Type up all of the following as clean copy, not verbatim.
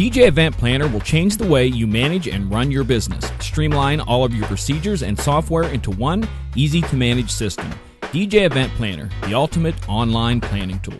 DJ Event Planner will change the way you manage and run your business. Streamline all of your procedures and software into one easy-to-manage system. DJ Event Planner, the ultimate online planning tool.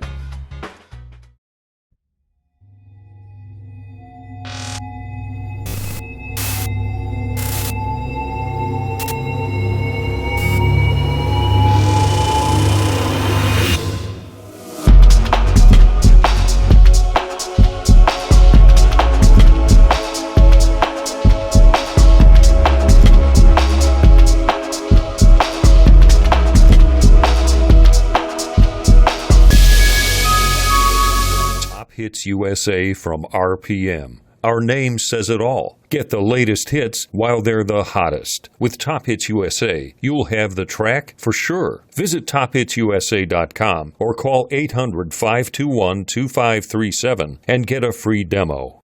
Hits USA from RPM. Our name says it all. Get the latest hits while they're the hottest. With Top Hits USA, you'll have the track for sure. Visit tophitsusa.com or call 800-521-2537 and get a free demo.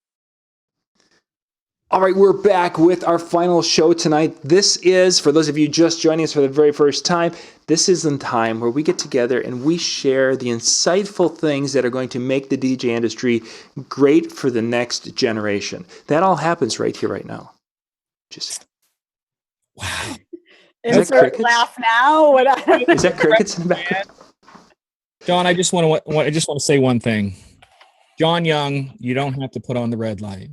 All right, we're back with our final show tonight. This is, for those of you just joining us for the very first time, this is the time where we get together and we share the insightful things that are going to make the DJ industry great for the next generation. That all happens right here, right now. Just wow. Insert laugh now. Is that crickets in the background? John, I just want to say one thing. John Young, you don't have to put on the red light.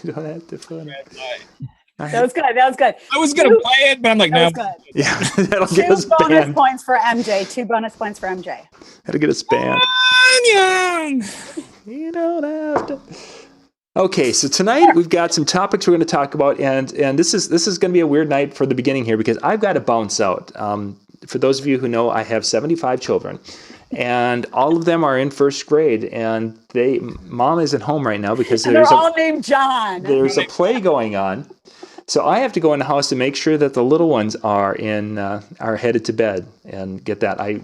You don't have to put on the red light. That was good. That was good. I was going to play it, but I'm like, no. Yeah, that'll get us banned. 2 bonus points for MJ. 2 bonus points for MJ. That'll get us banned. John Young. You don't have to. Okay, so tonight we've got some topics we're going to talk about, and this is going to be a weird night for the beginning here because I've got to bounce out. For those of you who know, I have 75 children. And all of them are in first grade, and mom isn't home right now because they're all named John. There's a play going on, so I have to go in the house to make sure that the little ones are headed to bed and get that.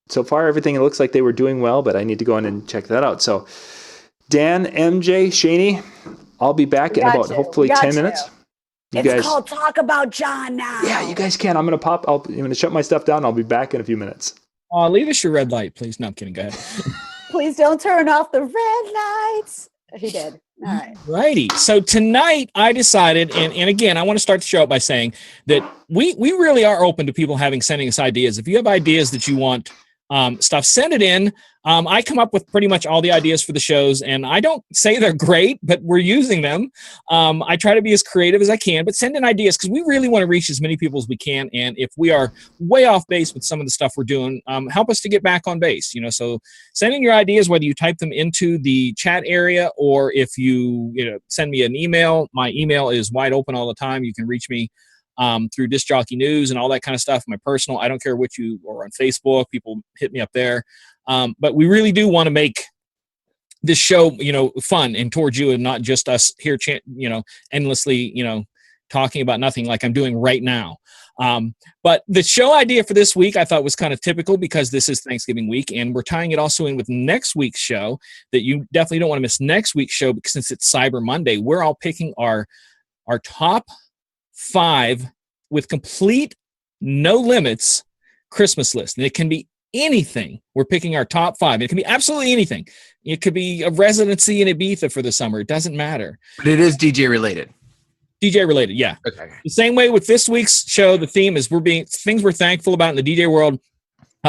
So far everything looks like they were doing well, but I need to go in and check that out. So Dan, MJ, Shani, I'll be back in about hopefully 10 minutes. It's called Talk About John now. Yeah, you guys can. I'm gonna shut my stuff down. I'll be back in a few minutes. Leave us your red light, please. No, I'm kidding. Go ahead. Please don't turn off the red lights. He did. All right. Righty. So tonight I decided, and again, I want to start the show out by saying that we really are open to sending us ideas. If you have ideas that you want stuff, send it in. I come up with pretty much all the ideas for the shows, and I don't say they're great, but we're using them. I try to be as creative as I can, but send in ideas because we really want to reach as many people as we can. And if we are way off base with some of the stuff we're doing, help us to get back on base. So send in your ideas, whether you type them into the chat area or if you send me an email. My email is wide open all the time. You can reach me through Disc Jockey News and all that kind of stuff. My personal, I don't care what or on Facebook, people hit me up there. But we really do want to make this show, fun and towards you and not just us here, endlessly, talking about nothing like I'm doing right now. But the show idea for this week I thought was kind of typical because this is Thanksgiving week and we're tying it also in with next week's show that you definitely don't want to miss next week's show because since it's Cyber Monday, we're all picking our top 5 with complete no limits Christmas list. And it can be anything. We're picking our top 5. It can be absolutely anything. It could be a residency in Ibiza for the summer. It doesn't matter. But it is DJ related. DJ related, yeah. Okay. The same way with this week's show, the theme is things we're thankful about in the DJ world.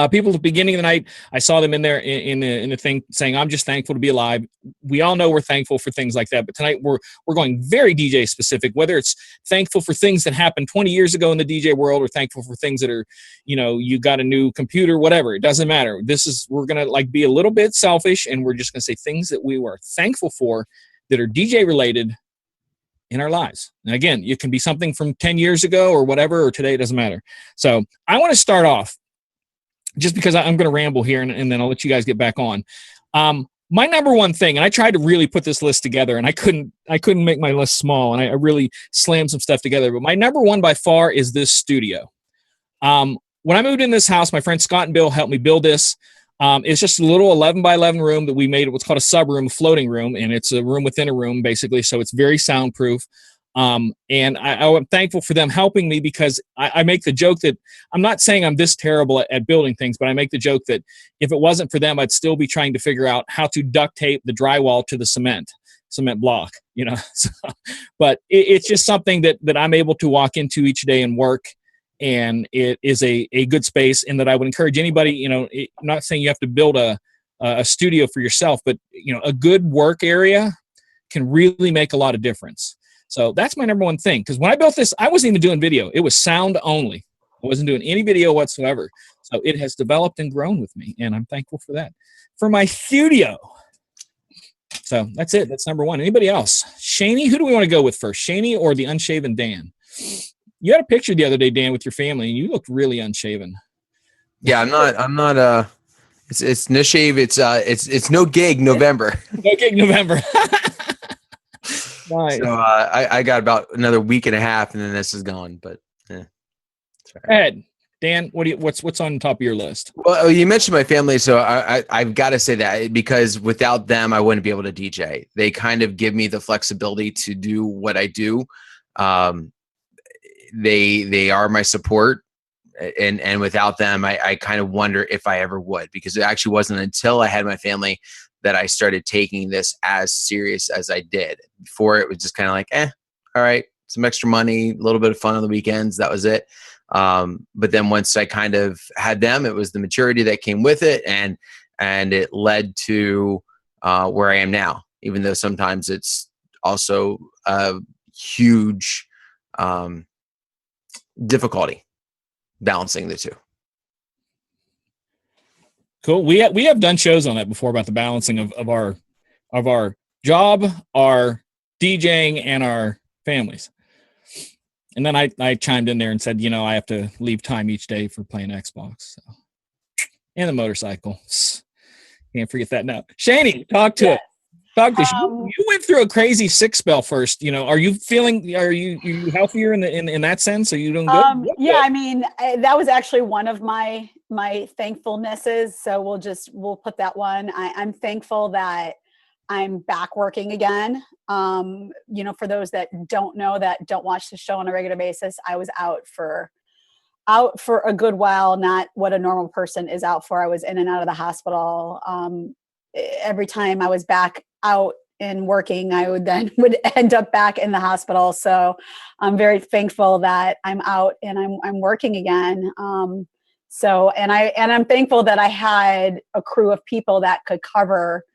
People at the beginning of the night, I saw them in there in the thing saying, I'm just thankful to be alive. We all know we're thankful for things like that. But tonight we're going very DJ specific, whether it's thankful for things that happened 20 years ago in the DJ world or thankful for things that are, you got a new computer, whatever. It doesn't matter. We're going to be a little bit selfish and we're just going to say things that we were thankful for that are DJ related in our lives. And again, it can be something from 10 years ago or whatever, or today, it doesn't matter. So I want to start off just because I'm going to ramble here and then I'll let you guys get back on. My number one thing, and I tried to really put this list together and I couldn't make my list small and I really slammed some stuff together, but my number one by far is this studio. When I moved in this house, my friend Scott and Bill helped me build this. It's just a little 11 by 11 room that we made what's called a sub room, a floating room, and it's a room within a room basically. So it's very soundproof. And I'm thankful for them helping me because I make the joke that I'm not saying I'm this terrible at building things, but I make the joke that if it wasn't for them, I'd still be trying to figure out how to duct tape the drywall to the cement cement block, you know. So, but it's just something that I'm able to walk into each day and work, and it is a good space, and that I would encourage anybody, you know, I'm not saying you have to build a studio for yourself, but you know, a good work area can really make a lot of difference. So that's my number one thing. Because when I built this, I wasn't even doing video. It was sound only. I wasn't doing any video whatsoever. So it has developed and grown with me, and I'm thankful for that. For my studio. So that's it. That's number one. Anybody else? Shaney, who do we want to go with first? Shaney or the unshaven Dan? You had a picture the other day, Dan, with your family, and you looked really unshaven. Yeah, I'm not it's no shave, it's no gig November. No gig November. Nice. So I got about another week and a half, and then this is gone. But Go ahead, Dan. What's on top of your list? well, you mentioned my family, so I've got to say that, because without them, I wouldn't be able to DJ. They kind of give me the flexibility to do what I do. They are my support, and without them, I kind of wonder if I ever would, because it actually wasn't until I had my family that I started taking this as serious as I did. Before, it was just kind of like, all right, some extra money, a little bit of fun on the weekends. That was it. But then once I kind of had them, it was the maturity that came with it. And it led to where I am now, even though sometimes it's also a huge difficulty balancing the two. Cool. We have done shows on that before about the balancing of our job, our DJing, and our families. And then I chimed in there and said, you know, I have to leave time each day for playing Xbox. So. And the motorcycle. Can't forget that now. Shaney, talk to it. Talk to you went through a crazy sick spell first. You know, are you healthier in that sense? Are you doing good? Yeah, I mean, that was actually one of my thankfulnesses. So we'll put that one. I'm thankful that I'm back working again. You know, for those that don't know, that don't watch the show on a regular basis, I was out for a good while, not what a normal person is out for. I was in and out of the hospital. Every time I was back out and working, I would end up back in the hospital. So I'm very thankful that I'm out and I'm working again. And I'm thankful that I had a crew of people that could cover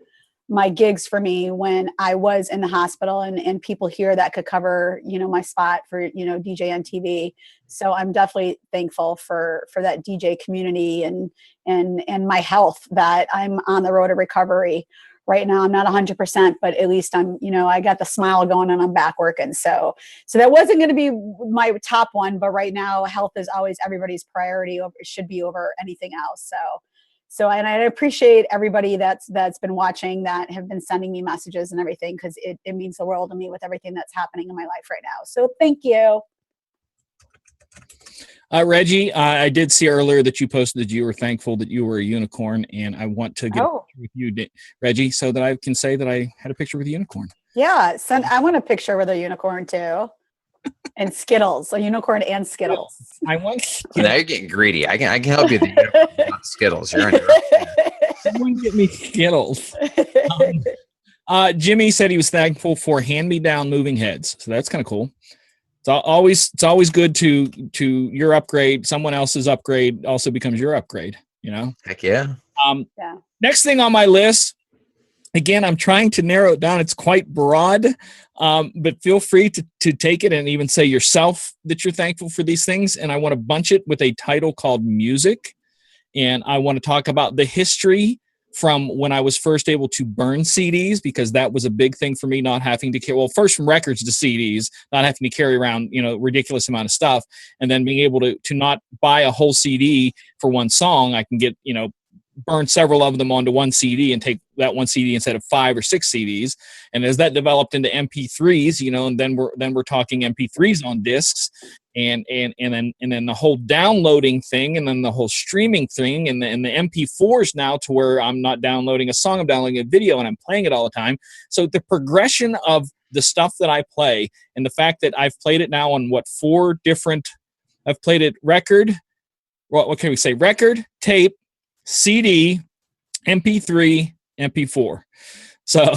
my gigs for me when I was in the hospital, and people here that could cover, you know, my spot for, you know, DJ on TV. So I'm definitely thankful for that DJ community and my health, that I'm on the road to recovery right now. I'm not 100%, but at least I'm, you know, I got the smile going and I'm back working. So that wasn't going to be my top one, but right now health is always everybody's priority. It should be over anything else. So, and I appreciate everybody that's been watching, that have been sending me messages and everything, because it means the world to me with everything that's happening in my life right now. So thank you. Reggie, I did see earlier that you posted that you were thankful that you were a unicorn, and I want to get a picture with you, Reggie, so that I can say that I had a picture with a unicorn. Yeah, I want a picture with a unicorn too. And Skittles, a unicorn and Skittles. I want Skittles. Now you're getting greedy. I can help you with the unicorn, not Skittles. You're on your own. Someone get me Skittles. Jimmy said he was thankful for hand-me-down moving heads, so that's kind of cool. It's always good to your upgrade. Someone else's upgrade also becomes your upgrade. You know. Heck yeah. Yeah. Next thing on my list. Again, I'm trying to narrow it down. It's quite broad, but feel free to take it and even say yourself that you're thankful for these things. And I want to bunch it with a title called music. And I want to talk about the history from when I was first able to burn CDs, because that was a big thing for me, not having to carry, well, first from records to CDs, not having to carry around, you know, ridiculous amount of stuff. And then being able to not buy a whole CD for one song. I can get, you know, burn several of them onto one CD and take that one CD instead of 5 or 6 CDs. And as that developed into MP3s, you know, and then we're talking MP3s on discs, and then the whole downloading thing, and then the whole streaming thing, and the MP4s now, to where I'm not downloading a song, I'm downloading a video, and I'm playing it all the time. So the progression of the stuff that I play, and the fact that I've played it now on I've played it record, what can we say? Record, tape, CD, MP3, MP4. So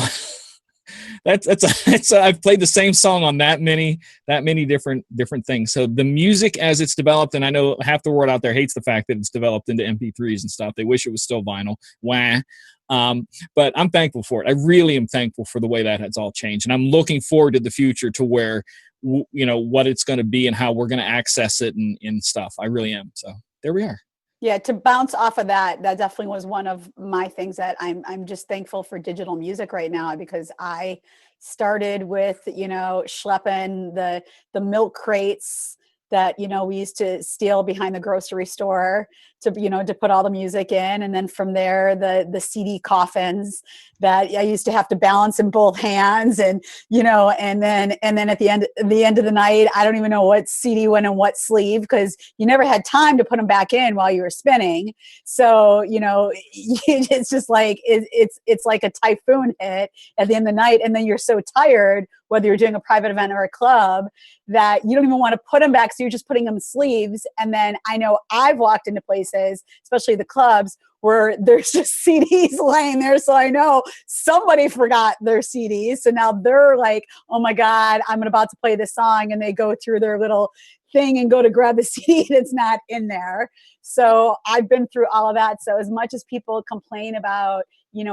I've played the same song on that many different things. So the music as it's developed, and I know half the world out there hates the fact that it's developed into MP3s and stuff. They wish it was still vinyl. Wah. But I'm thankful for it. I really am thankful for the way that has all changed, and I'm looking forward to the future, to where what it's going to be and how we're going to access it and stuff. I really am. So there we are. Yeah, to bounce off of that definitely was one of my things that I'm just thankful for digital music right now, because I started with, schlepping the milk crates that, we used to steal behind the grocery store to put all the music in. And then from there, the CD coffins that I used to have to balance in both hands, and, and then at the end of the night, I don't even know what CD went in what sleeve, because you never had time to put them back in while you were spinning. So, it's just like, it's like a typhoon hit at the end of the night. And then you're so tired, whether you're doing a private event or a club, that you don't even want to put them back. So you're just putting them in sleeves. And then I know I've walked into places, especially the clubs, where there's just CDs laying there. So I know somebody forgot their CDs. So now they're like, oh my God, I'm about to play this song. And they go through their little thing and go to grab the CD that's not in there. So I've been through all of that. So as much as people complain about,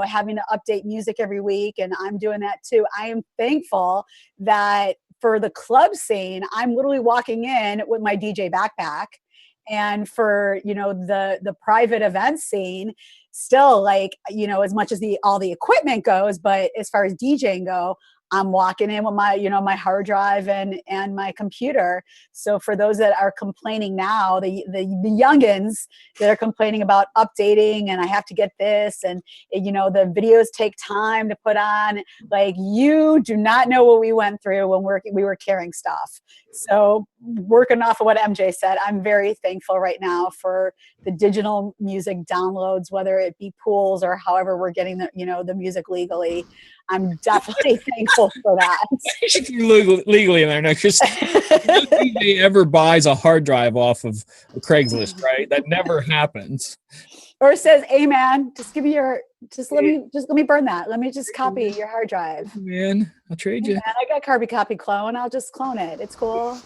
having to update music every week, and I'm doing that too, I am thankful that for the club scene, I'm literally walking in with my DJ backpack. And for, the private event scene, still, like, as much as all the equipment goes, but as far as DJing go, I'm walking in with my, my hard drive and my computer. So for those that are complaining now, the youngins that are complaining about updating, and I have to get this, and the videos take time to put on, like, you do not know what we went through when we were carrying stuff. So working off of what MJ said, I'm very thankful right now for the digital music downloads, whether it be pools or however we're getting the music legally. I'm definitely thankful for that. legally in there now, because nobody ever buys a hard drive off of Craigslist, right? That never happens. Or says, "Hey man, let me burn that. Let me just copy your hard drive." Man, I'll trade you. Man, I got copy clone. I'll just clone it. It's cool.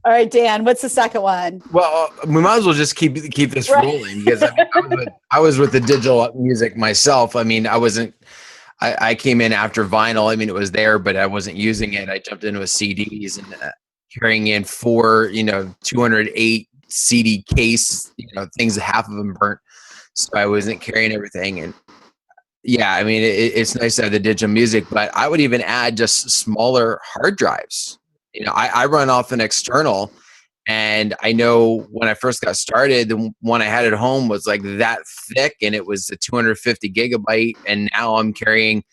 All right, Dan, what's the second one? Well, we might as well just keep this rolling, because I was with the digital music myself. I mean, I came in after vinyl. I mean, it was there, but I wasn't using it. I jumped into a CDs and carrying in 4, 208 CD case, things, half of them burnt. So I wasn't carrying everything. And yeah, I mean, it's nice to have the digital music, but I would even add just smaller hard drives. I run off an external, and I know when I first got started, the one I had at home was like that thick, and it was a 250 gigabyte. And now I'm carrying,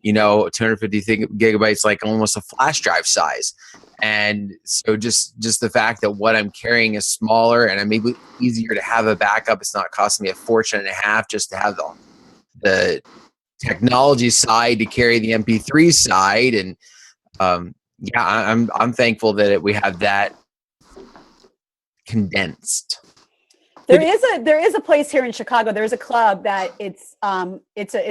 250 gigabytes, like almost a flash drive size. And so just the fact that what I'm carrying is smaller, and it may be easier to have a backup. It's not costing me a fortune and a half just to have the technology side to carry the MP3 side. And, yeah, I'm thankful that we have that condensed. There is a place here in Chicago. There's a club that it's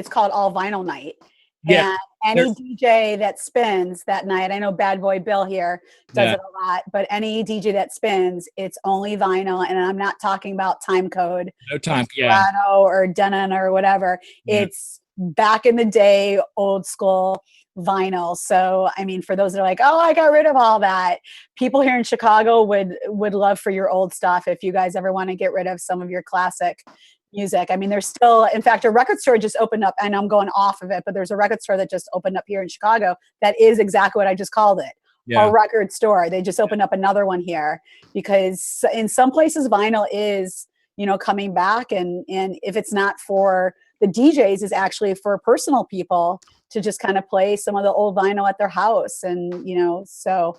called All Vinyl Night. Yeah. And any DJ that spins that night, I know Bad Boy Bill here does it a lot, but any DJ that spins, it's only vinyl. And I'm not talking about Time Code, no time, or Denon or whatever. Yeah. It's back in the day, old school vinyl. So, I mean, for those that are like, oh, I got rid of all that, people here in Chicago would love for your old stuff. If you guys ever want to get rid of some of your classic music. I mean, there's still, in fact, a record store just opened up, and I'm going off of it, but there's a record store that just opened up here in Chicago that is exactly what I just called it. Yeah. A record store. They just opened up another one here, because in some places vinyl is, coming back, and if it's not for the DJs, is actually for personal people to just kind of play some of the old vinyl at their house. And, so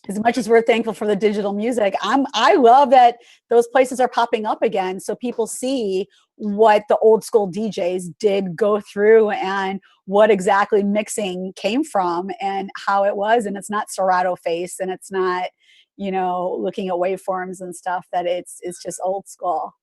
as much as we're thankful for the digital music, I love that those places are popping up again, so people see what the old school DJs did go through and what exactly mixing came from and how it was. And it's not Serato face, and it's not, looking at waveforms and stuff, that it's just old school.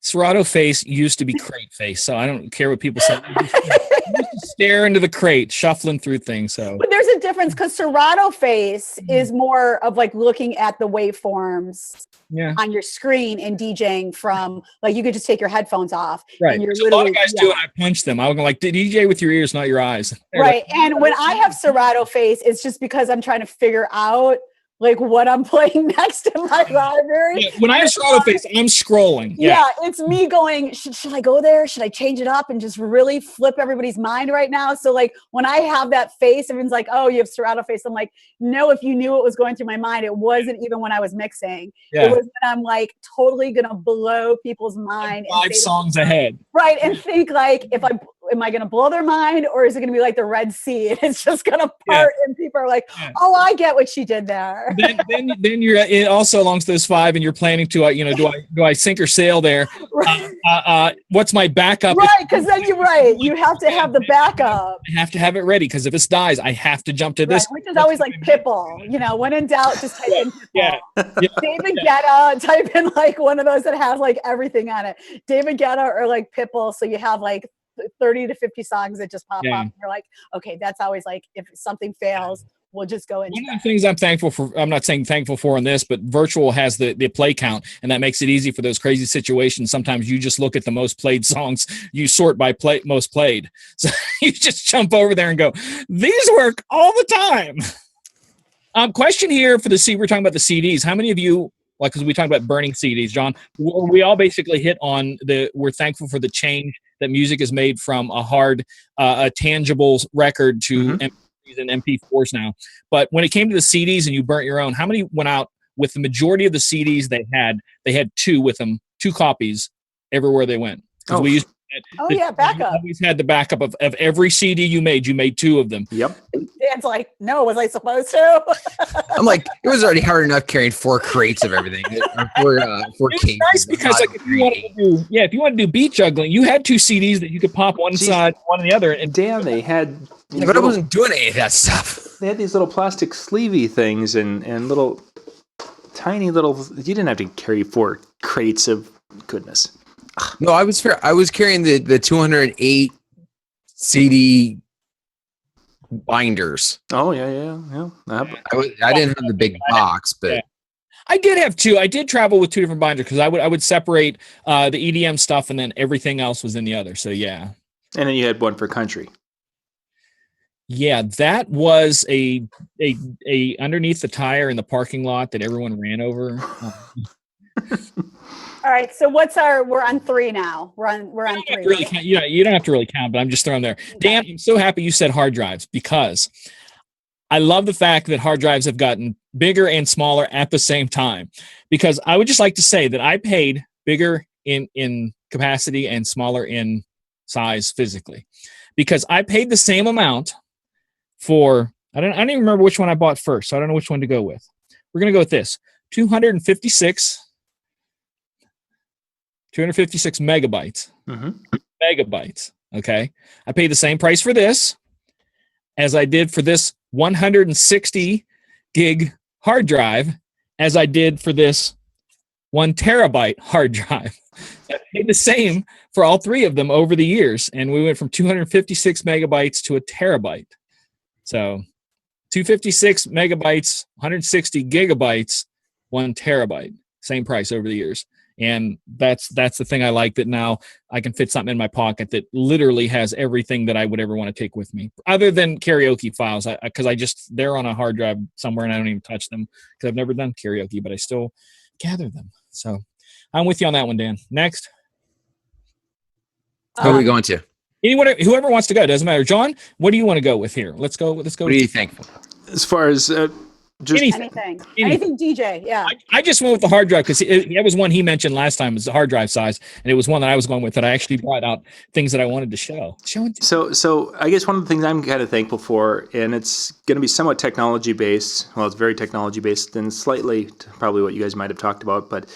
Serato face used to be crate face, so I don't care what people say. It used to stare into the crate, shuffling through things. So But there's a difference because Serato Face is more of like looking at the waveforms yeah, on your screen and DJing from like you could just take your headphones off right. and you're So a lot literally of guys do it. I punch them. I'm like, DJ with your ears, not your eyes. They're right. like, And when I have Serato Face, it's just because I'm trying to figure out like what I'm playing next in my library. yeah, when I have Serato Face, I'm scrolling. Yeah, it's me going, should I go there? Should I change it up and just really flip everybody's mind right now? So like when I have that face, everyone's like, oh, you have Serato Face. I'm like, no, if you knew what was going through my mind, it wasn't even when I was mixing. Yeah. It was when I'm like totally gonna blow people's mind. And 5 say- songs ahead. Right. And think like am I gonna blow their mind or is it gonna be like the Red Sea? And it's just gonna part and people are like, Yeah. oh, I get what she did there. Then you're also along those 5, and you're planning to do I sink or sail there? Right. What's my backup? Right, because then you're right. You have to have the backup. I have to have it ready because if this dies, I have to jump to this. Right, which is always like Pitbull. You know, when in doubt, just type in Pitbull. Yeah. Yeah. David Guetta, type in like one of those that has like everything on it. David Guetta or like Pitbull. So you have like 30 to 50 songs that just pop Yeah. up. And you're like, okay, that's always like if something fails, we'll just go into One of the that. things I'm thankful for, I'm not saying thankful for on this, but virtual has the play count, and that makes it easy for those crazy situations. Sometimes you just look at the most played songs, you sort by most played. So you just jump over there and go, these work all the time. Question here for we're talking about the CDs. How many of you, like, because we talked about burning CDs, John, we all basically hit on we're thankful for the change that music has made from a hard, a tangible record to MP3s and MP4s now. But when it came to the CDs and you burnt your own, how many went out with the majority of the CDs they had 2 with them, 2 copies everywhere they went? Because we used Backup. always had the backup of every CD you made 2 of them. Yep. Dan's like, no, was I supposed to? I'm like, it was already hard enough carrying 4 crates of everything. Four It's cases. nice because like if you wanted to do beat juggling, you had 2 CDs that you could pop one side, one on the other, and Dan, they had Yeah, but I wasn't doing any of that stuff. they had these little plastic sleevey things and little tiny little. You didn't have to carry 4 crates of goodness. No, I was carrying the 208 CD binders. Oh yeah. I didn't have the big box, but Yeah. I did have 2. I did travel with 2 different binders because I would separate the EDM stuff and then everything else was in the other. So yeah. And then you had one for country. Yeah, that was a underneath the tire in the parking lot that everyone ran over. All right. So we're on 3 now. We're on 3. Really count, you don't have to really count, but I'm just throwing there. Dan, I'm so happy you said hard drives because I love the fact that hard drives have gotten bigger and smaller at the same time. Because I would just like to say that I paid bigger in capacity and smaller in size physically, because I paid the same amount for I don't even remember which one I bought first, so I don't know which one to go with. We're gonna go with this 256 megabytes. Megabytes. Okay. I paid the same price for this as I did for this 160 gig hard drive as I did for this 1 terabyte hard drive. I paid the same for all 3 of them over the years. And we went from 256 megabytes to a terabyte. So 256 megabytes, 160 gigabytes, 1 terabyte, same price over the years. And that's the thing I like, that now I can fit something in my pocket that literally has everything that I would ever want to take with me, other than karaoke files, because they're on a hard drive somewhere and I don't even touch them because I've never done karaoke, but I still gather them. So I'm with you on that one, Dan. Next. who are we going to? Whoever wants to go, doesn't matter. John, what do you want to go with here? Let's go. What do you think? As far as just Anything DJ. Yeah. I just went with the hard drive because that was one he mentioned last time, was the hard drive size, and it was one that I was going with that I actually brought out things that I wanted to show. So I guess one of the things I'm kind of thankful for, and it's going to be somewhat technology based. Well, it's very technology based, and slightly to probably what you guys might have talked about, but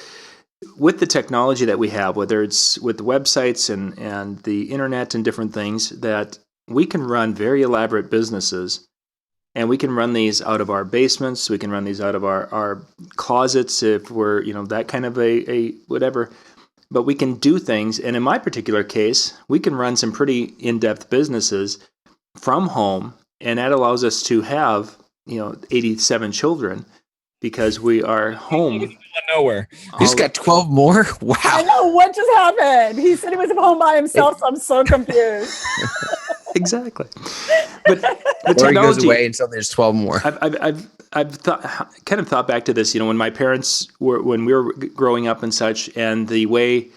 with the technology that we have, whether it's with the websites and the internet and different things, that we can run very elaborate businesses. And we can run these out of our basements. We can run these out of our closets if we're, that kind of a whatever. But we can do things. And in my particular case, we can run some pretty in-depth businesses from home, and that allows us to have 87 children because we are home. Nowhere. You just got 12 more? I Wow. know what just happened. He said he was home by himself, so I'm so confused. Exactly. But Or he goes technology, away and suddenly there's 12 more. I've thought back to this, when my parents when we were growing up and such, and the way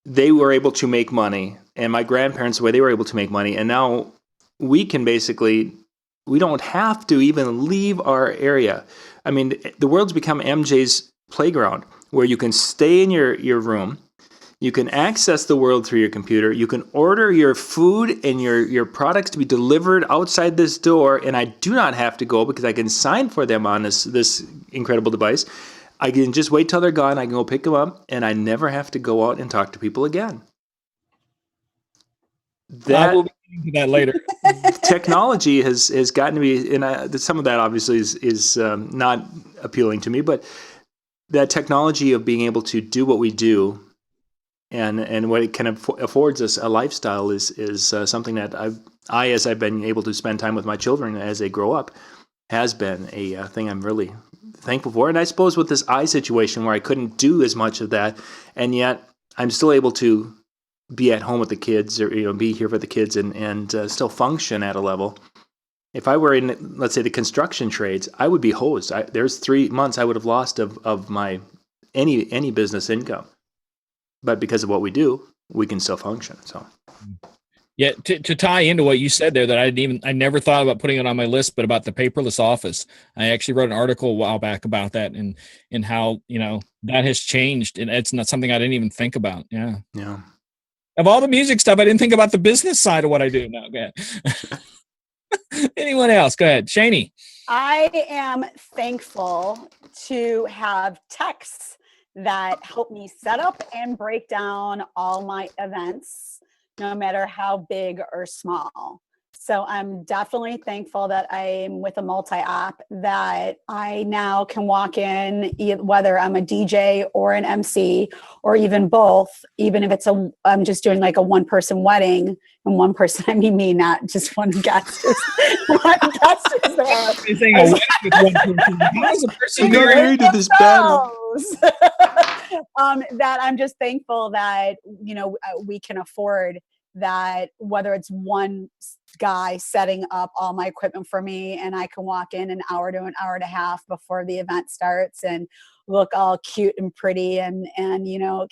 they were able to make money, and my grandparents, the way they were able to make money, and now we don't have to even leave our area. I mean, the world's become MJ's playground, where you can stay in your room. You can access the world through your computer. You can order your food and your products to be delivered outside this door, and I do not have to go because I can sign for them on this incredible device. I can just wait till they're gone. I can go pick them up, and I never have to go out and talk to people again. I will be getting to that later. Technology has gotten to be, and some of that obviously is not appealing to me, but that technology of being able to do what we do and what it kind of affords us a lifestyle is something that as I've been able to spend time with my children as they grow up, has been a thing I'm really thankful for. And I suppose with this eye situation where I couldn't do as much of that, and yet I'm still able to be at home with the kids, or be here for the kids, and still function at a level. If I were in, let's say, the construction trades, I would be hosed. There's 3 months I would have lost of my any business income. But because of what we do, we can still function. So, Yeah, to tie into what you said there, that I never thought about putting it on my list, but about the paperless office. I actually wrote an article a while back about that and how that has changed, and it's not something I didn't even think about. Yeah. Of all the music stuff, I didn't think about the business side of what I do. No, go ahead. Anyone else? Go ahead, Shani. I am thankful to have texts that help me set up and break down all my events, no matter how big or small. So I'm definitely thankful that I'm with a multi-app, that I now can walk in, whether I'm a DJ or an MC or even both, even if I'm just doing like a one-person wedding, and one person, I mean me, not just one guest. One guest is there. You're saying a wedding with one person. How is a person You're married? married to this bad that I'm just thankful that we can afford that, whether it's one guy setting up all my equipment for me, and I can walk in an hour to an hour and a half before the event starts and look all cute and pretty and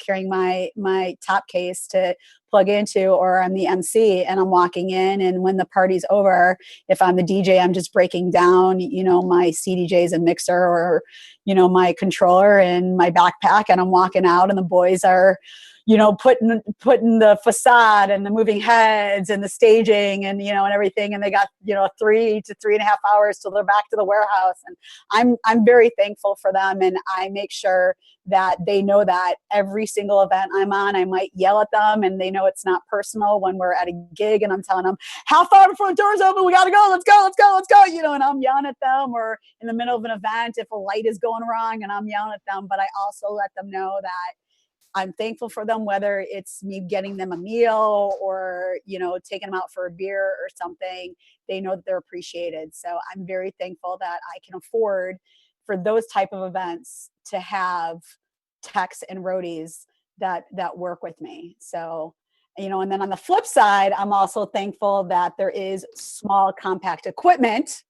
carrying my top case to plug into, or I'm the MC and I'm walking in, and when the party's over, if I'm the DJ, I'm just breaking down my CDJs and mixer, or my controller and my backpack, and I'm walking out, and the boys are putting the facade and the moving heads and the staging and and everything, and they got 3 to 3.5 hours till they're back to the warehouse, and I'm very thankful for them, and I make sure that they know that every single event I'm on, I might yell at them, and they know it's not personal when we're at a gig and I'm telling them, how far before the door's open, we gotta go, let's go, and I'm yelling at them, or in the middle of an event if a light is going wrong and I'm yelling at them, but I also let them know that I'm thankful for them, whether it's me getting them a meal or, taking them out for a beer or something. They know that they're appreciated. So I'm very thankful that I can afford for those type of events to have techs and roadies that work with me. So, and then on the flip side, I'm also thankful that there is small compact equipment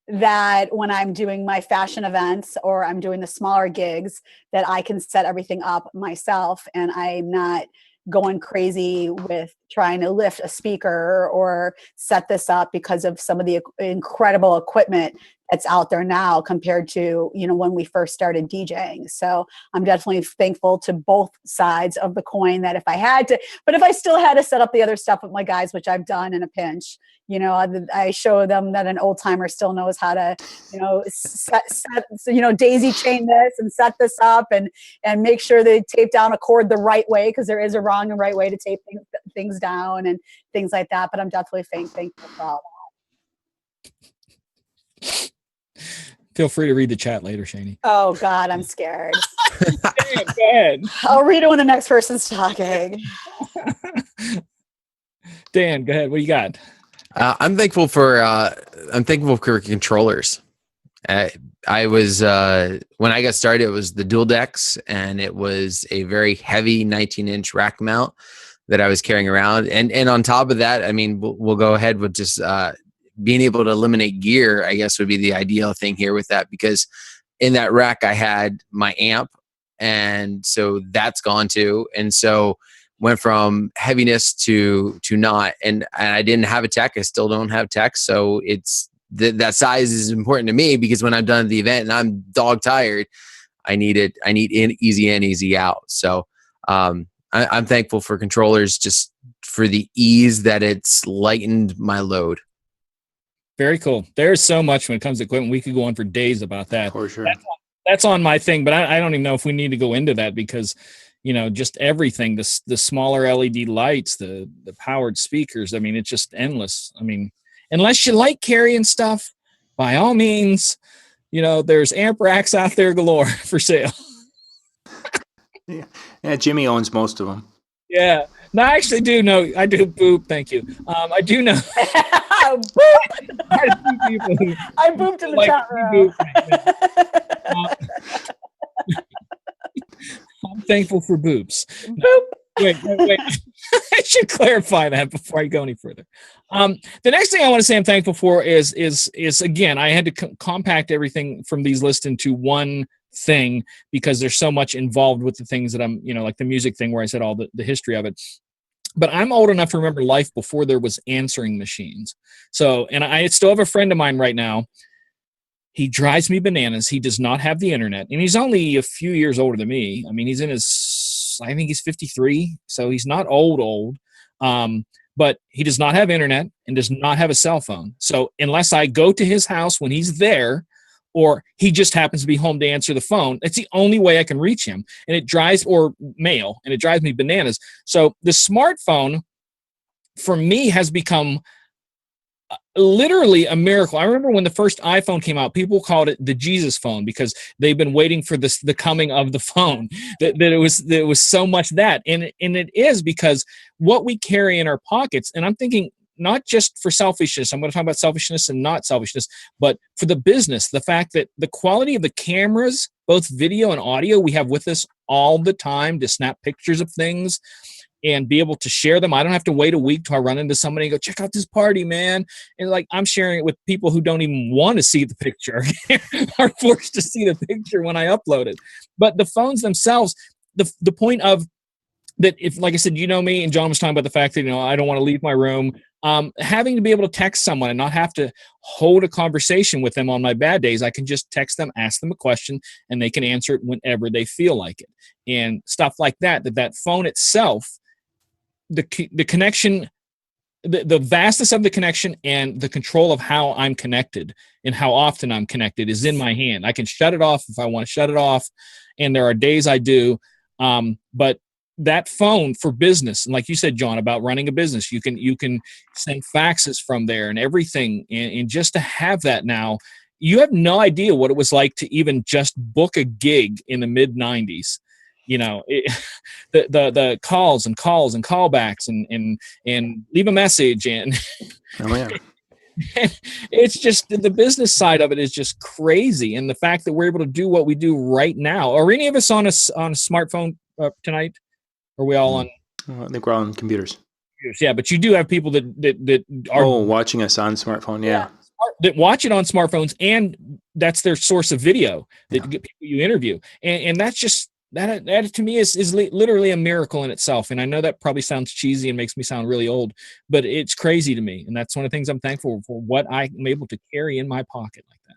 that when I'm doing my fashion events or I'm doing the smaller gigs, that I can set everything up myself, and I'm not going crazy with trying to lift a speaker or set this up because of some of the incredible equipment that's out there now compared to when we first started DJing. So I'm definitely thankful to both sides of the coin, that if I had to, but if I still had to set up the other stuff with my guys, which I've done in a pinch, I show them that an old timer still knows how to set daisy chain this and set this up and make sure they tape down a cord the right way, because there is a wrong and right way to tape things down and things like that. But I'm definitely thankful for all that. Feel free to read the chat later, Shani. Oh God, I'm scared. Go ahead. I'll read it when the next person's talking. Dan, go ahead. What you got? I'm thankful for controllers. I was when I got started, it was the dual decks, and it was a very heavy 19-inch rack mount that I was carrying around. And on top of that, I mean, we'll go ahead with just being able to eliminate gear, I guess would be the ideal thing here with that, because in that rack I had my amp, and so that's gone too. And so went from heaviness to not, and I didn't have a tech. I still don't have tech. So it's that size is important to me, because when I'm done at the event and I'm dog tired, I need easy in, easy out. So I'm thankful for controllers, just for the ease that it's lightened my load. Very cool. There's so much when it comes to equipment. We could go on for days about that. For sure. That's on my thing, but I don't even know if we need to go into that, because, just everything, the smaller LED lights, the powered speakers. I mean, it's just endless. I mean, unless you like carrying stuff, by all means, there's amp racks out there galore for sale. Yeah, Jimmy owns most of them. Yeah. No, I actually do know. I do. Boop. Thank you. I do know. I booped in the chat room. I'm thankful for boops. Boop. Wait. I should clarify that before I go any further. The next thing I want to say I'm thankful for is again, I had to compact everything from these lists into one thing, because there's so much involved with the things that I'm, like the music thing where I said all the history of it. But I'm old enough to remember life before there was answering machines. So, and I still have a friend of mine right now. He drives me bananas. He does not have the internet, and he's only a few years older than me. I mean, I think he's 53, so he's not old. But he does not have internet and does not have a cell phone. So unless I go to his house when he's there, or he just happens to be home to answer the phone, that's the only way I can reach him. And it drives, or mail, and it drives me bananas. So the smartphone for me has become literally a miracle. I remember when the first iPhone came out, people called it the Jesus phone, because they've been waiting for the coming of the phone. That it was so much that, and it is because what we carry in our pockets. And I'm thinking, not just for selfishness, I'm going to talk about selfishness and not selfishness, but for the business, the fact that the quality of the cameras, both video and audio, we have with us all the time to snap pictures of things and be able to share them. I don't have to wait a week till I run into somebody and go, check out this party, man. And like, I'm sharing it with people who don't even want to see the picture, are forced to see the picture when I upload it. But the phones themselves, the point of that, if, like I said, me, and John was talking about the fact that, I don't want to leave my room. Having to be able to text someone and not have to hold a conversation with them on my bad days. I can just text them, ask them a question, and they can answer it whenever they feel like it. And stuff like that phone itself, the connection, the vastness of the connection and the control of how I'm connected and how often I'm connected is in my hand. I can shut it off if I want to shut it off. And there are days I do. But that phone for business, and like you said, John, about running a business, you can send faxes from there and everything. And just to have that now, you have no idea what it was like to even just book a gig in the mid 90s. The calls and callbacks and leave a message and oh yeah. It's just the business side of it is just crazy, and the fact that we're able to do what we do right now. Are any of us on a smartphone tonight? Are we all on? I think we're all on computers. Yeah, but you do have people that are watching us on smartphone. Yeah. That watch it on smartphones, and that's their source of video that get people you interview, and that's just that to me is literally a miracle in itself. And I know that probably sounds cheesy and makes me sound really old, but it's crazy to me, and that's one of the things I'm thankful for, what I'm able to carry in my pocket like that.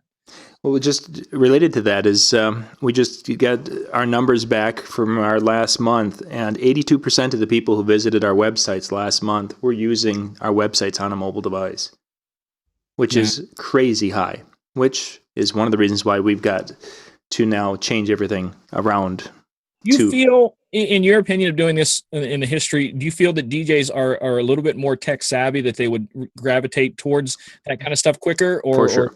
Well, just related to that is we just got our numbers back from our last month, and 82% of the people who visited our websites last month were using our websites on a mobile device, which is crazy high, which is one of the reasons why we've got to now change everything around. You feel, in your opinion of doing this in the history, do you feel that DJs are a little bit more tech savvy, that they would gravitate towards that kind of stuff quicker? Or, for sure. Or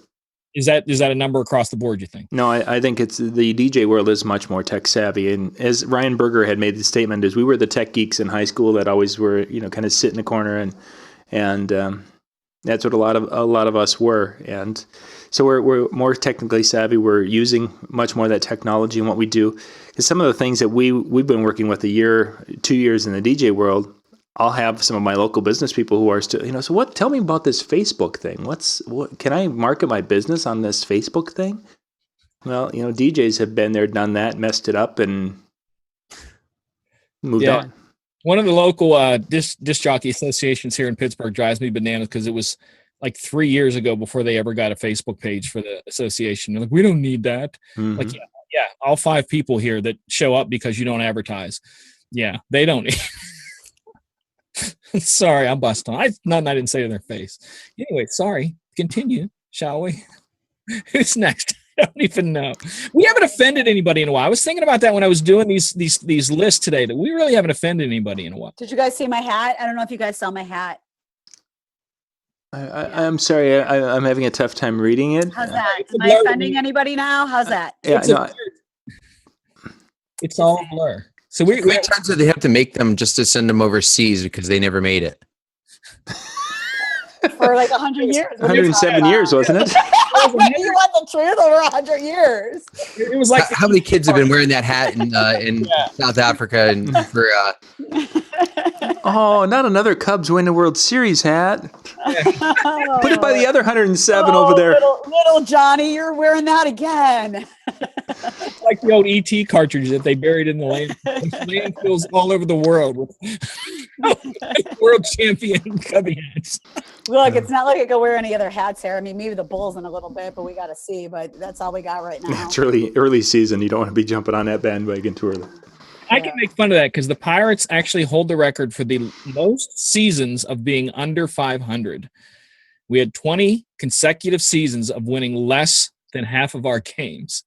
is that a number across the board, you think? No, I think it's the DJ world is much more tech savvy. And as Ryan Berger had made the statement, is we were the tech geeks in high school that always were, kind of sit in the corner and That's what a lot of us were, and so we're more technically savvy. We're using much more of that technology in what we do. Because some of the things that we've been working with 2 years in the DJ world, I'll have some of my local business people who are still, so what? Tell me about this Facebook thing. What can I market my business on this Facebook thing? Well, DJs have been there, done that, messed it up, and moved on. One of the local disc jockey associations here in Pittsburgh drives me bananas because it was like 3 years ago before they ever got a Facebook page for the association. They're like, we don't need that. Mm-hmm. Like, yeah, all 5 people here that show up because you don't advertise. Yeah, they don't need. Sorry, I'm busting. I didn't say it in their face. Anyway, sorry. Continue, shall we? Who's next? I don't even know. We haven't offended anybody in a while. I was thinking about that when I was doing these lists today, that we really haven't offended anybody in a while. Did you guys see my hat? I don't know if you guys saw my hat. I'm sorry. I'm having a tough time reading it. How's that? Am I offending anybody now? How's that? It's all a blur. So How many times do they have to make them just to send them overseas because they never made it? For like 100 years. 107 years, wasn't it? You want the truth? Over 100 years. It was like how many kids have been wearing that hat in South Africa and for Oh, not another Cubs win the World Series hat. Put it by the other 107 over there. Little Johnny, you're wearing that again. Like the old ET cartridge that they buried in the landfills all over the world with world champion Cubby hats. Look, it's not like I could wear any other hats here. I mean, maybe the Bulls in a little bit, but we got to see. But that's all we got right now. It's early season. You don't want to be jumping on that bandwagon too early. I can make fun of that because the Pirates actually hold the record for the most seasons of being under 500. We had 20 consecutive seasons of winning less than half of our games.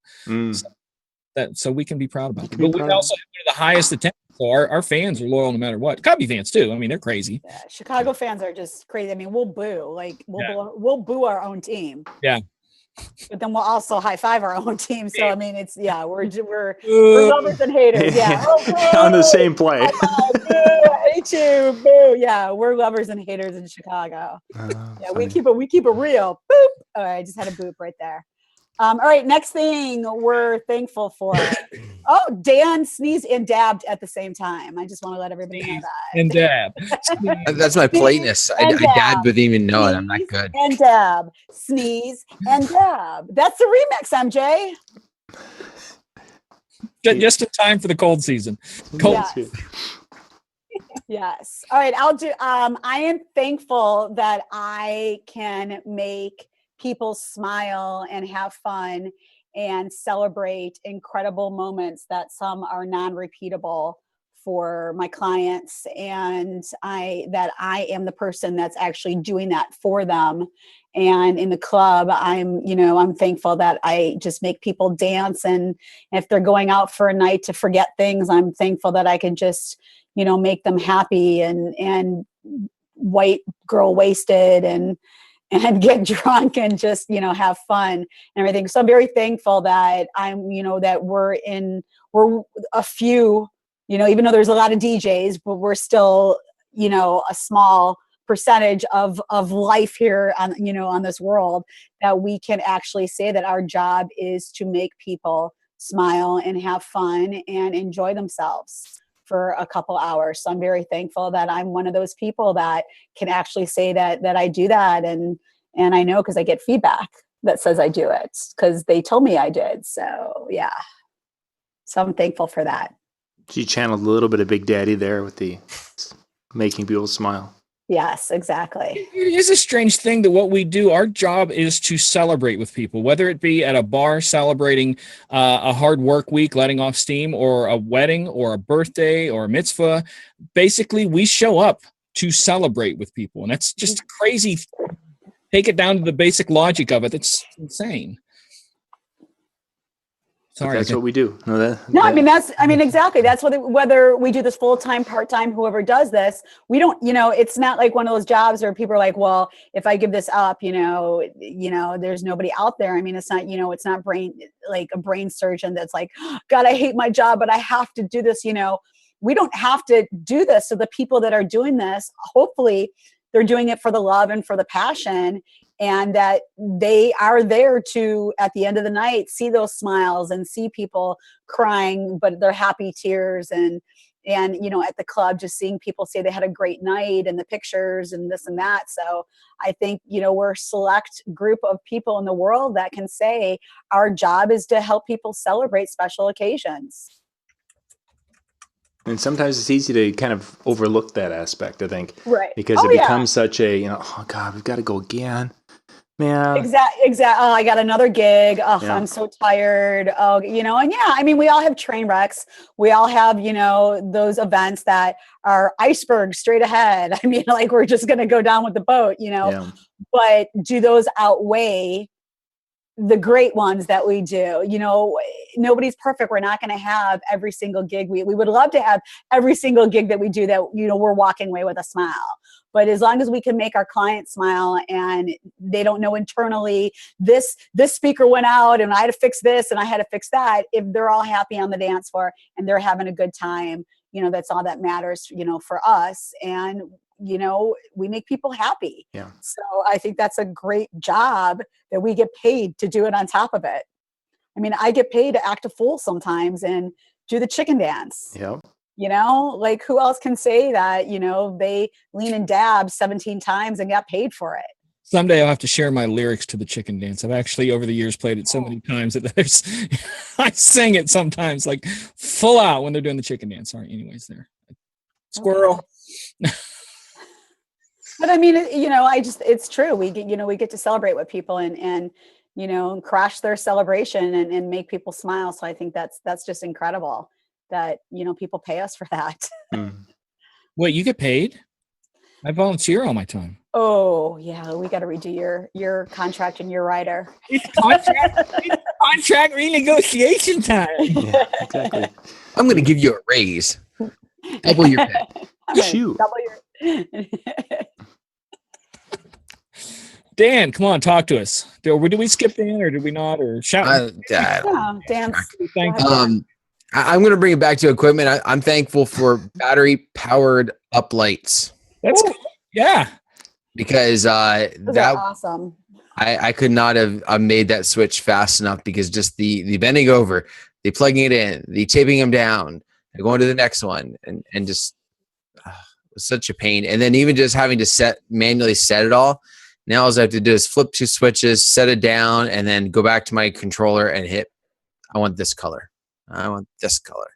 So we can be proud about it. But we also have the highest attendance. So our fans are loyal no matter what. Cubby fans too. I mean, they're crazy. Yeah, Chicago fans are just crazy. I mean, we'll boo. Like we'll boo our own team. Yeah. But then we'll also high five our own team. So I mean, we're lovers and haters. Yeah, on the same play. I hate you. Boo. Yeah, we're lovers and haters in Chicago. Yeah, we keep it real. Boop. All right, I just had a boop right there. All right, next thing we're thankful for. Oh, Dan sneezed and dabbed at the same time. I just want to let everybody know that. And dab. That's my politeness. I dad wouldn't even know it. I'm not good. And dab. Sneeze and dab. That's the remix, MJ. Just in time for the cold season. Yes. All right, I'll do. I am thankful that I can make people smile and have fun and celebrate incredible moments that some are non-repeatable for my clients, and I am the person that's actually doing that for them. And in the club, I'm thankful that I just make people dance, and if they're going out for a night to forget things, I'm thankful that I can just make them happy and white girl wasted and get drunk and just, have fun and everything. So I'm very thankful that that we're a few, even though there's a lot of DJs, but we're still, a small percentage of life here on this world, that we can actually say that our job is to make people smile and have fun and enjoy themselves for a couple hours. So I'm very thankful that I'm one of those people that can actually say that I do that. And I know because I get feedback that says I do it because they told me I did. So yeah. So I'm thankful for that. She channeled a little bit of Big Daddy there with the making people smile. Yes, exactly. It is a strange thing that what we do, our job is to celebrate with people, whether it be at a bar celebrating a hard work week, letting off steam, or a wedding or a birthday or a mitzvah. Basically, we show up to celebrate with people. And that's just crazy. Take it down to the basic logic of it. That's insane. Sorry. That's what we do. I mean, exactly. That's whether we do this full-time, part-time, whoever does this, we don't, it's not like one of those jobs where people are like, well, if I give this up, there's nobody out there. I mean, it's not, it's not a brain surgeon that's like, God, I hate my job, but I have to do this. We don't have to do this. So the people that are doing this, hopefully, they're doing it for the love and for the passion, and that they are there to, at the end of the night, see those smiles and see people crying, but they're happy tears. And at the club, just seeing people say they had a great night, and the pictures and this and that. So I think, we're a select group of people in the world that can say our job is to help people celebrate special occasions. And sometimes it's easy to kind of overlook that aspect, I think. Right. Because it becomes such a, oh God, we've got to go again. Man. Exactly. Oh, I got another gig. Oh, Yeah. I'm so tired. Oh, and I mean, we all have train wrecks. We all have, those events that are icebergs straight ahead. I mean, like, we're just going to go down with the boat, Yeah. but do those outweigh the great ones that we do? Nobody's perfect. We're not going to have every single gig. We would love to have every single gig that we do that, we're walking away with a smile. But as long as we can make our clients smile and they don't know internally, this speaker went out and I had to fix this and I had to fix that. If they're all happy on the dance floor and they're having a good time, that's all that matters, for us. And, we make people happy. Yeah. So I think that's a great job that we get paid to do it on top of it. I mean, I get paid to act a fool sometimes and do the chicken dance. Yep. Like, who else can say that, they lean and dab 17 times and got paid for it? Someday I'll have to share my lyrics to the chicken dance. I've actually over the years played it so many times that I sing it sometimes like full out when they're doing the chicken dance. Sorry, anyways, there. Squirrel. Okay. But I mean, it's true. We get to celebrate with people and crash their celebration and make people smile. So I think that's just incredible that, people pay us for that. Wait, you get paid? I volunteer all my time. Oh yeah, we got to redo your contract and your rider. It's contract renegotiation time. Yeah, exactly. I'm going to give you a raise. Double your pay. Shoot. Double your. Dan, come on, talk to us. Did we skip Dan or did we not? Or shout? Dan. Thanks. I'm going to bring it back to equipment. I'm thankful for battery powered uplights. That's cool. Yeah. Because Those are awesome. I could not have made that switch fast enough, because just the bending over, the plugging it in, the taping them down, and going to the next one, and just it was such a pain. And then even just having to manually set it all. Now all I have to do is flip 2 switches, set it down, and then go back to my controller and hit, I want this color. I want this color.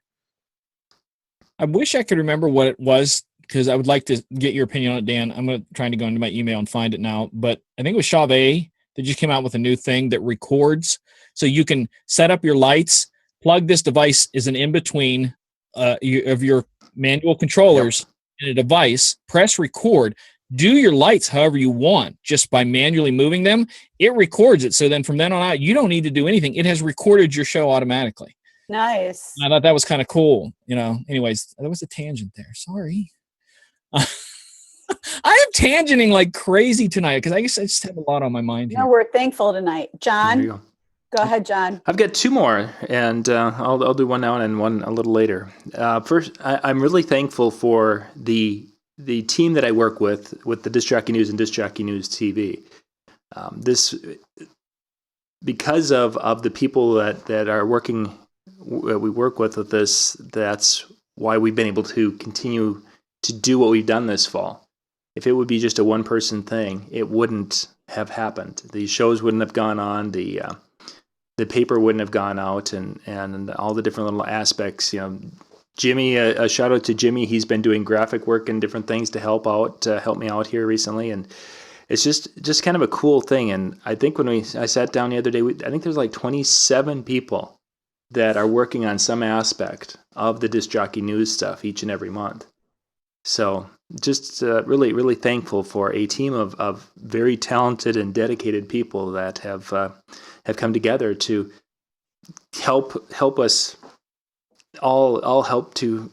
I wish I could remember what it was, because I would like to get your opinion on it, Dan. I'm trying to go into my email and find it now. But I think it was Chauvet that just came out with a new thing that records. So you can set up your lights, plug this device as an in-between of your manual controllers in a device, press record, do your lights however you want just by manually moving them. It records it. So then from then on out, you don't need to do anything. It has recorded your show automatically. Nice. I thought that was kind of cool. Anyways, that was a tangent there. Sorry. I am tangenting like crazy tonight because I guess I just have a lot on my mind here. No, we're thankful tonight. John, There you go ahead, John. I've got 2 more, and I'll do one now and one a little later. First, I'm really thankful for the team that I work with the Disc Jockey News and Disc Jockey News TV. This, because of the people that are working, we work with this, that's why we've been able to continue to do what we've done this fall. If it would be just a one-person thing, it wouldn't have happened. The shows wouldn't have gone on, the paper wouldn't have gone out, and all the different little aspects. Jimmy, a shout out to Jimmy. He's been doing graphic work and different things to help me out here recently, and it's just kind of a cool thing. And I think when I sat down the other day, I think there's like 27 people that are working on some aspect of the Disc Jockey News stuff each and every month. So just really, really thankful for a team of very talented and dedicated people that have come together to help us all help to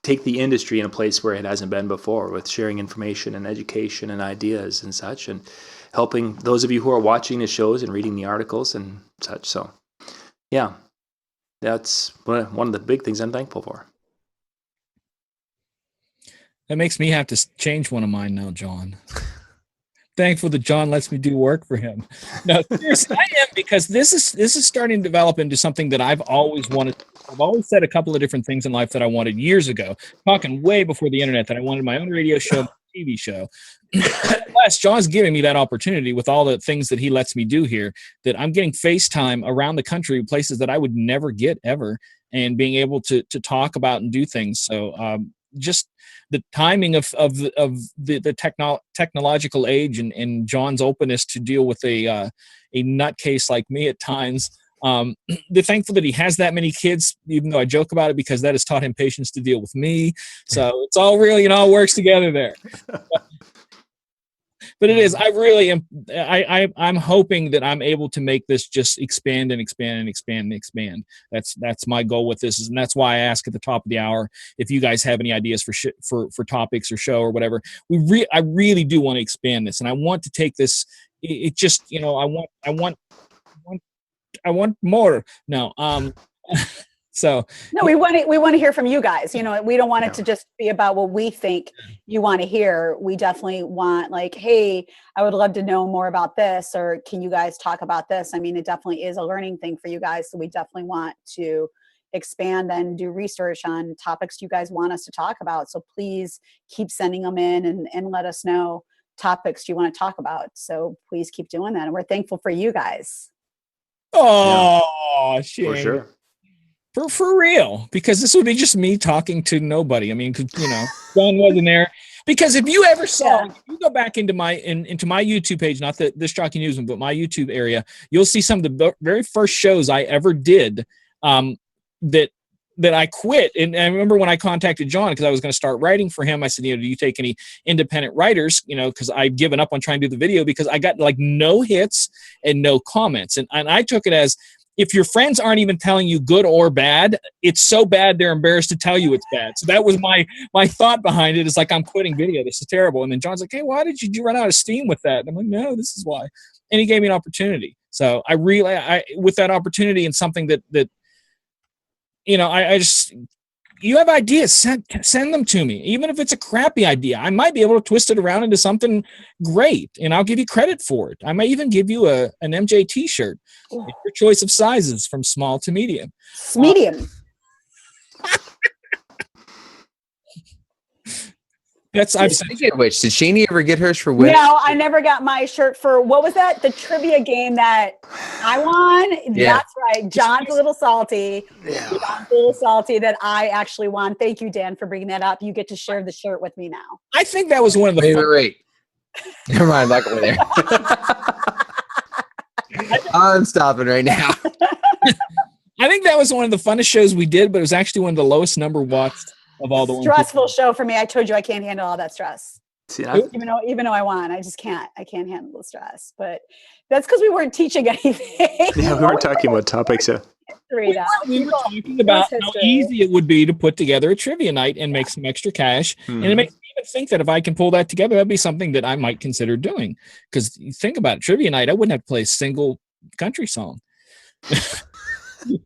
take the industry in a place where it hasn't been before, with sharing information and education and ideas and such, and helping those of you who are watching the shows and reading the articles and such. So yeah, that's one of the big things I'm thankful for. That makes me have to change one of mine now, John. Thankful that John lets me do work for him. No, seriously, I am, because this is starting to develop into something that I've always wanted. I've always said a couple of different things in life that I wanted years ago, talking way before the internet, that I wanted my own radio show, my TV show. Plus, John's giving me that opportunity with all the things that he lets me do here, that I'm getting FaceTime around the country, places that I would never get ever, and being able to talk about and do things. So just the timing of the technological age, and John's openness to deal with a nutcase like me at times. They're thankful that he has that many kids, even though I joke about it, because that has taught him patience to deal with me. So it's all really, all works together there. But it is. I really am. I'm hoping that I'm able to make this just expand and expand and expand and expand. That's my goal with this, and that's why I ask at the top of the hour if you guys have any ideas for topics or show or whatever. I really do want to expand this, and I want to take this. It just, I want more. No. So no, we want to hear from you guys. We don't want it to just be about what we think you want to hear. We definitely want, like, hey, I would love to know more about this, or can you guys talk about this? I mean, it definitely is a learning thing for you guys. So we definitely want to expand and do research on topics you guys want us to talk about. So please keep sending them in and let us know topics you want to talk about. So please keep doing that. And we're thankful for you guys. Oh, shit. For sure. For real, because this would be just me talking to nobody. I mean, John wasn't there. Because if you ever saw, if you go back into my YouTube page, not the Disc Jockey Newsman, but my YouTube area, you'll see some of the very first shows I ever did that I quit. And I remember when I contacted John, because I was going to start writing for him, I said, do you take any independent writers? Because I've given up on trying to do the video, because I got like no hits and no comments. And I took it as, if your friends aren't even telling you good or bad, it's so bad they're embarrassed to tell you it's bad. So that was my thought behind it. Is like, I'm quitting video. This is terrible. And then John's like, hey, why did you run out of steam with that? And I'm like, no, this is why. And he gave me an opportunity. So I with that opportunity, and something that I just, you have ideas, send them to me. Even if it's a crappy idea, I might be able to twist it around into something great, and I'll give you credit for it. I might even give you an MJ t-shirt. Your choice of sizes from small to medium. Medium. Speaking of which, did Shani ever get hers for women? No, I never got my shirt for, what was that? The trivia game that I won? Yeah. That's right. John's a little salty. Yeah. John's a little salty that I actually won. Thank you, Dan, for bringing that up. You get to share the shirt with me now. I think that was one of the Wait. Never mind, back over there. I'm stopping right now. I think that was one of the funnest shows we did, but it was actually one of the lowest number watched of all the stressful show for me. I told you I can't handle all that stress. See, even though I won, I just can't. I can't handle the stress. But that's because we weren't teaching anything. Yeah, we weren't talking about topics. We were talking about how easy it would be to put together a trivia night and make some extra cash. Mm-hmm. And it makes me even think that if I can pull that together, that'd be something that I might consider doing. Because you think about it, trivia night, I wouldn't have to play a single country song.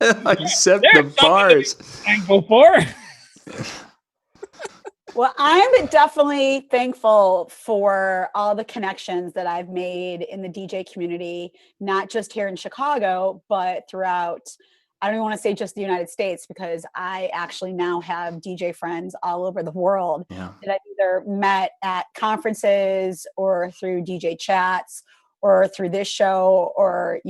Except the bars. Thankful for. Well, I'm definitely thankful for all the connections that I've made in the DJ community, not just here in Chicago, but throughout, I don't even want to say just the United States, because I actually now have DJ friends all over the world that I've either met at conferences or through DJ chats or through this show, or,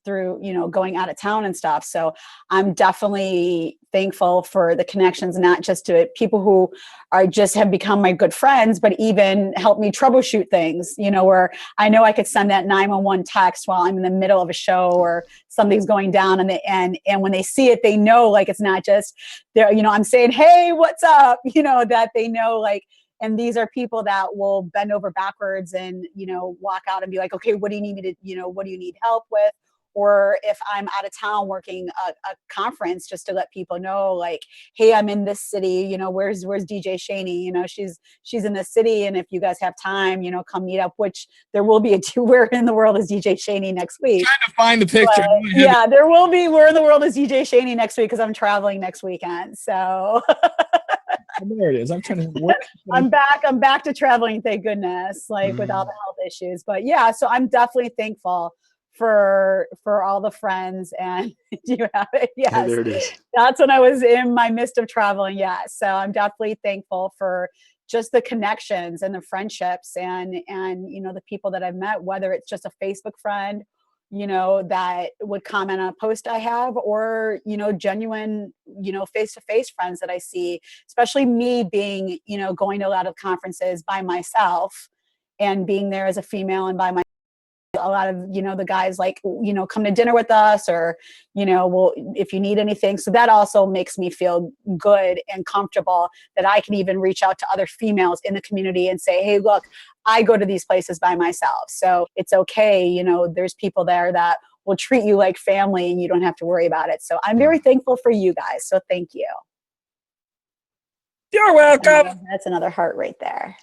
through, going out of town and stuff. So I'm definitely thankful for the connections, not just to people who have become my good friends, but even help me troubleshoot things, where I know I could send that 911 text while I'm in the middle of a show or something's going down, and when they see it, they know, like, it's not just there, I'm saying, hey, what's up? That they know, like, and these are people that will bend over backwards and, walk out and be like, okay, what do you need me to, what do you need help with? Or if I'm out of town working a conference, just to let people know, like, hey, I'm in this city, where's DJ Shani? She's in this city. And if you guys have time, come meet up, which there will be Where in the World is DJ Shani next week. Trying to find the picture. Yeah, there will be Where in the World is DJ Shani next week, because I'm traveling next weekend. So There it is. I'm trying to work. I'm back to traveling, thank goodness, like with all the health issues. But yeah, so I'm definitely thankful for all the friends. And do you have it? Yeah, Yes. there it is. That's when I was in my midst of traveling. Yes. So I'm definitely thankful for just the connections and the friendships and the people that I've met, whether it's just a Facebook friend, that would comment on a post I have, or, genuine, face-to-face friends that I see, especially me being, going to a lot of conferences by myself and being there as a female and by myself. A lot of, the guys like, come to dinner with us, or, well, if you need anything. So that also makes me feel good and comfortable that I can even reach out to other females in the community and say, hey, look, I go to these places by myself. So it's okay. There's people there that will treat you like family and you don't have to worry about it. So I'm very thankful for you guys. So thank you. You're welcome. That's another heart right there.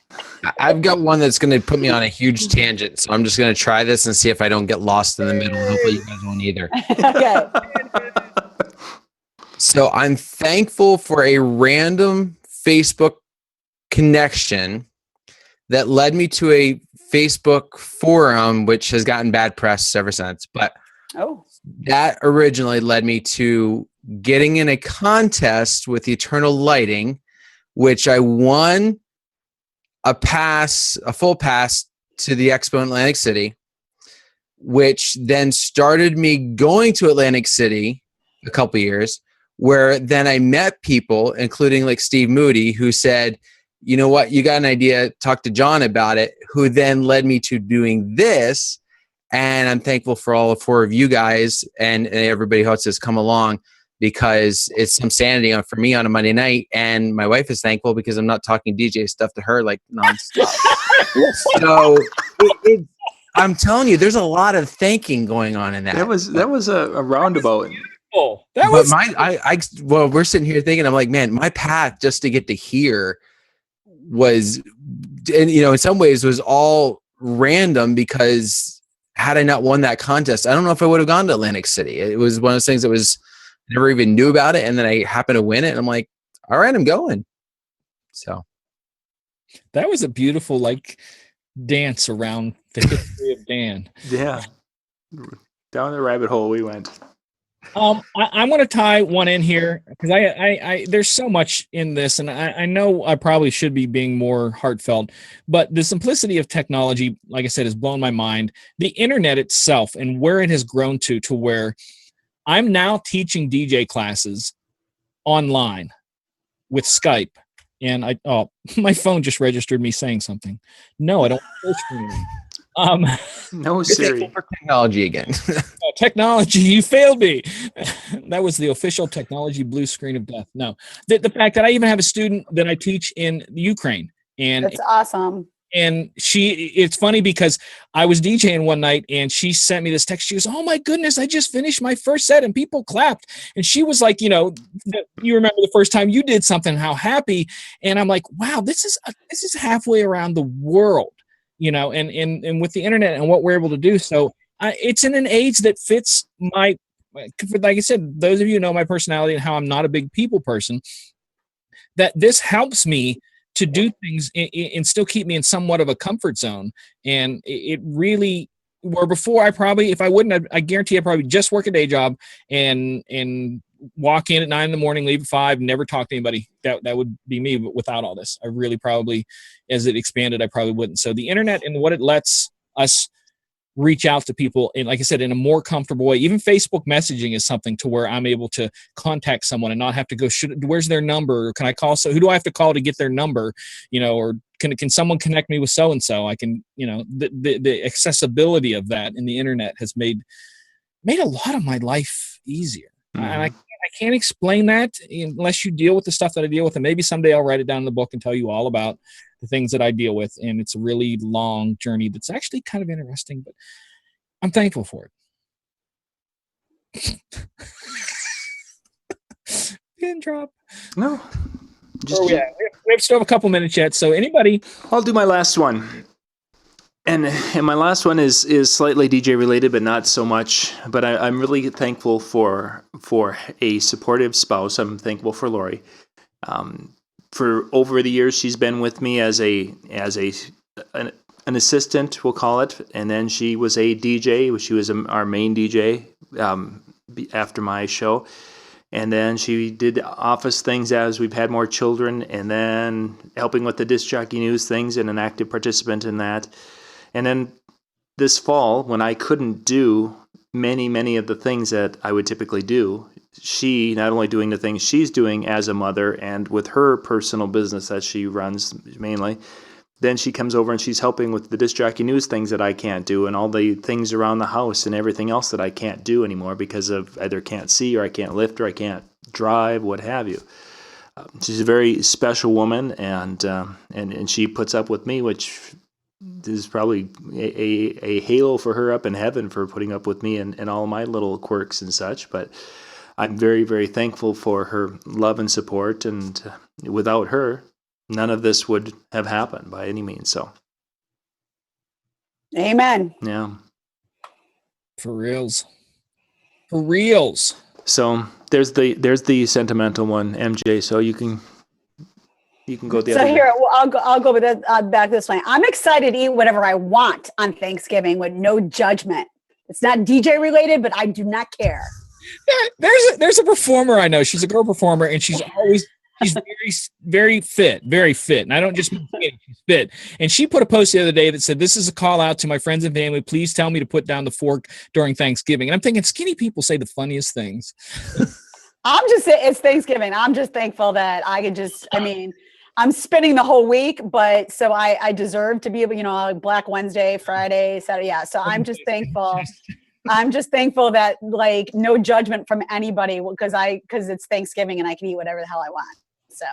I've got one that's going to put me on a huge tangent. So I'm just going to try this and see if I don't get lost in the middle. Hopefully you guys won't either. Okay. So I'm thankful for a random Facebook connection that led me to a Facebook forum, which has gotten bad press ever since. But that originally led me to getting in a contest with Eternal Lighting, which I won a full pass to the expo in Atlantic City, which then started me going to Atlantic City a couple years, where then I met people, including like Steve Moody, who said, you know what, you got an idea, talk to John about it, who then led me to doing this. And I'm thankful for all 4 of you guys and everybody else that's come along, because it's some sanity for me on a Monday night. And my wife is thankful because I'm not talking DJ stuff to her like nonstop. So I'm telling you, there's a lot of thanking going on in that. That was a roundabout. Well, we're sitting here thinking, I'm like, man, my path just to get to here was, and in some ways was all random, because had I not won that contest, I don't know if I would have gone to Atlantic City. It was one of those things that was, never even knew about it, and then I happened to win it, and I'm like, all right, I'm going. So that was a beautiful dance around the history of Dan. Yeah, down the rabbit hole we went. I'm going to tie one in here, because I there's so much in this, and I know I probably should be being more heartfelt, but the simplicity of technology, like I said, has blown my mind. The internet itself and where it has grown to where I'm now teaching DJ classes online with Skype, and my phone just registered me saying something. No, I don't. No, Siri. For technology again. Technology, you failed me. That was the official technology blue screen of death. No, the fact that I even have a student that I teach in Ukraine, and that's awesome. And it's funny because I was DJing one night and she sent me this text. She goes, "Oh my goodness, I just finished my first set," and people clapped. And she was like, you remember the first time you did something, how happy. And I'm like, wow, this is halfway around the world, and with the internet and what we're able to do. So it's in an age that fits like I said, those of you who know my personality and how I'm not a big people person, that this helps me to do things and still keep me in somewhat of a comfort zone. And it really, where before if I wouldn't, I guarantee I'd probably just work a day job and walk in at 9 a.m, leave at 5, never talk to anybody. That would be me. But without all this, I really probably, as it expanded, I probably wouldn't. So the internet and what it lets us reach out to people, and like I said, in a more comfortable way. Even Facebook messaging is something to where I'm able to contact someone and not have to go, where's their number? Or can I call? So who do I have to call to get their number? Or can someone connect me with so-and-so? I can, the accessibility of that in the internet has made a lot of my life easier. Mm-hmm. And I can't explain that unless you deal with the stuff that I deal with. And maybe someday I'll write it down in the book and tell you all about the things that I deal with. And it's a really long journey that's actually kind of interesting, but I'm thankful for it. Pin drop. No. We have still have a couple minutes yet. So anybody? I'll do my last one. And my last one is slightly DJ related, but not so much. But I'm really thankful for a supportive spouse. I'm thankful for Lori. for over the years, she's been with me as an assistant, we'll call it, and then she was a DJ. She was our main DJ after my show, and then she did office things as we've had more children, and then helping with the Disc Jockey News things and an active participant in that. And then this fall, when I couldn't do many of the things that I would typically do, she not only doing the things she's doing as a mother and with her personal business that she runs mainly, then she comes over and she's helping with the Disc Jockey News things that I can't do and all the things around the house and everything else that I can't do anymore because of either can't see or I can't lift or I can't drive, what have you. She's a very special woman, and she puts up with me, which is probably a halo for her up in heaven for putting up with me and all my little quirks and such. But I'm very, very thankful for her love and support, and without her, none of this would have happened by any means. So, Amen. yeah. For reals. For reals. So there's the sentimental one, MJ. So you can go the So other way. here, well, I'll go with it back this way. I'm excited to eat whatever I want on Thanksgiving with no judgment. It's not DJ related, but I do not care. There's a performer I know. She's a girl performer, and she's very fit, and I don't just mean skinny, she's fit. And she put a post the other day that said, "This is a call out to my friends and family. Please tell me to put down the fork during Thanksgiving." And I'm thinking, skinny people say the funniest things. It's Thanksgiving. I'm just thankful that I could I'm spending the whole week, but so I deserve to be able, Black Wednesday, Friday, Saturday. Yeah. So I'm just thankful. I'm just thankful that no judgment from anybody because it's Thanksgiving and I can eat whatever the hell I want. So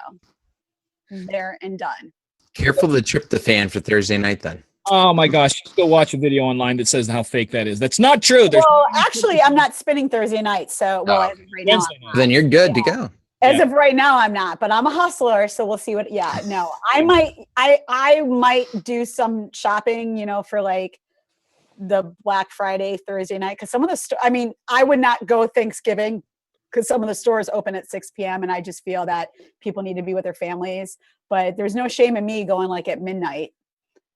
there and done. Careful the tryptophan for Thursday night then. Oh my gosh, you still watch a video online that says how fake that is. That's not true. Actually, I'm not spending Thursday night. So as of right now, Then you're good to go. As of right now, I'm not, but I'm a hustler, so we'll see I might do some shopping, for the Black Friday, Thursday night. Cause some of the I would not go Thanksgiving because some of the stores open at 6 p.m. and I just feel that people need to be with their families, but there's no shame in me going at midnight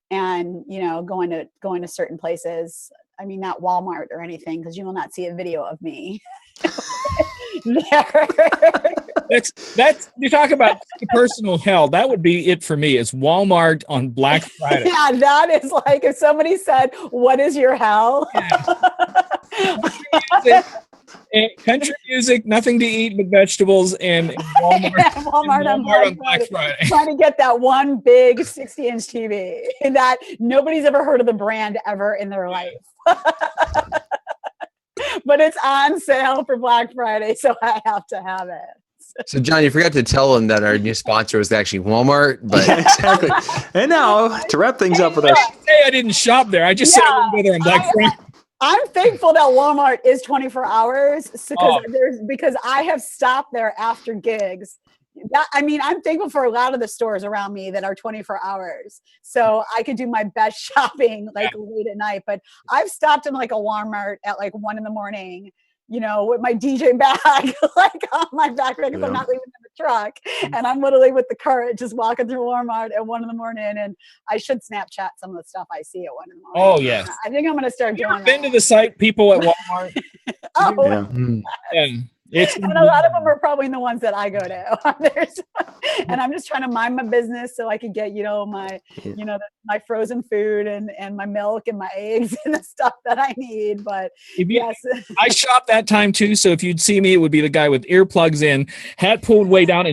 and, going to certain places. I mean, not Walmart or anything, because you will not see a video of me. That's you talk about personal hell. That would be it for me. Is Walmart on Black Friday? Yeah, that is if somebody said, "What is your hell?" Country music, nothing to eat but vegetables, and Walmart on Black Friday. Trying to get that one big 60-inch TV that nobody's ever heard of the brand ever in their life. But it's on sale for Black Friday, so I have to have it. So, John, you forgot to tell them that our new sponsor was actually Walmart. But yeah, exactly. And now, to wrap things up with our... I didn't say I didn't shop there. I just said I wouldn't go there on Black Friday. I'm thankful that Walmart is 24 hours because I have stopped there after gigs. I'm thankful for a lot of the stores around me that are 24 hours. So I could do my best shopping late at night. But I've stopped in a Walmart at 1 a.m, with my DJ bag, on my back because I'm not leaving in the truck. And I'm literally with the cart just walking through Walmart at 1 a.m. And I should Snapchat some of the stuff I see at 1 a.m. Oh, yes. I think I'm going to start doing that. Been to the site, people at Walmart. And a lot of them are probably the ones that I go to. And I'm just trying to mind my business so I can get, my frozen food and my milk and my eggs and the stuff that I need. But yes, I shop that time too. So if you'd see me, it would be the guy with earplugs in, hat pulled way down, and